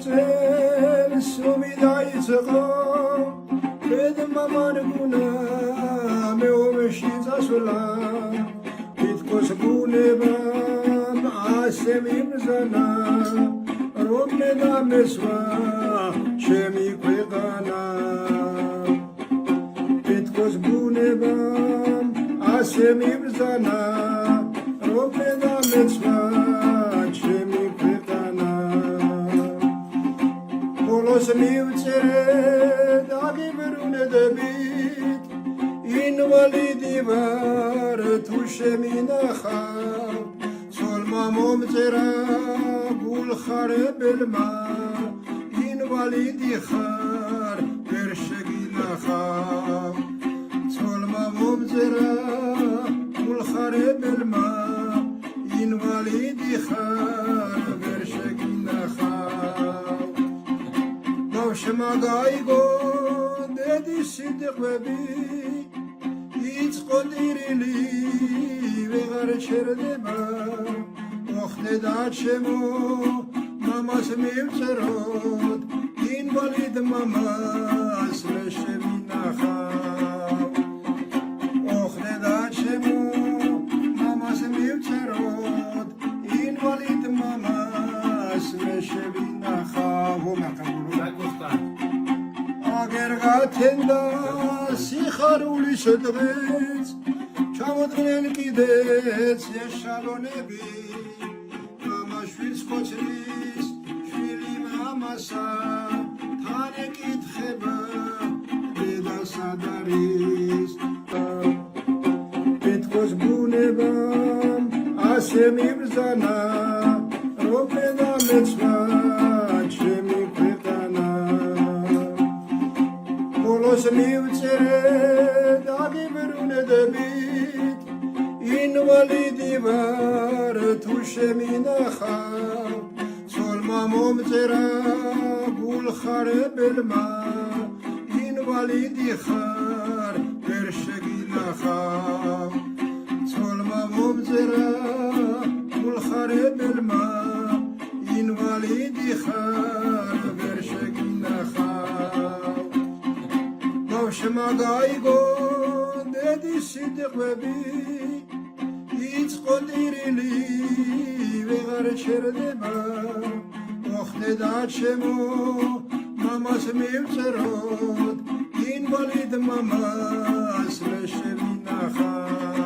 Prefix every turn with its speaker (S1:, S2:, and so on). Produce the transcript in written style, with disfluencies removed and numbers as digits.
S1: წელს ომი დაიწყო ბედმა მარგუნა მეომეში წასვლა თითქოს ბუნებამ ასე მიმზანა რომ მე დამესვა ჩემი ქვეყანა თითქოს ბუნებამ ასე მიმზანა რომ მე დამესვა ჩემი ქვეყანა ბოლოს მივწერე დაგიბრუნდებით ინვალიდი ვარ თუ შემინახავ ცოლმა მომწერა გულხარებელმა ინვალიდი ხარ ვერ შეგინახავ ცოლმა მომწერა გულხარებელმა ინვალიდი ხარ ვერ შეგინახავ ბავშვმა გაიგო დედის სიტყვები იწყო დირილი ვეღარ შერდება მოხდება ჩემო მამას მივწეროთ ინვალიდ მამას მე შევინახავ მოხდება ჩემო მამას მივწეროთ ინვალიდ მამას მე შევინახავ აგერ გათენდა სიხარულის დღეს ჩამოდგნენ კიდეც ეშალონები მამაშვილს ხოცრის შვილი მამასა თან ეკითხება დედა სად არის თითქოს ბუნებამ ასე მიმზანა რომ მე დამეცვა ჩემი ქვეყანა ბოლოს მივწერე დაგიბრუნდებით ინვალიდი ვარ თუ შემინახავ ცოლმა მომწერა გულხარებელმა ინვალიდი ხარ ვერ შეგინახავ ცოლმა მომწერა გულხარებელმა ინვალიდი ხარ ვერ შეგინახავ ბავშვმა გაიგო დედის სიტყვები იწყო დირილი ვეღარ შერდება მოხდება ჩემო მამას მივწეროთ ინვალიდ მამას მე შევინახავ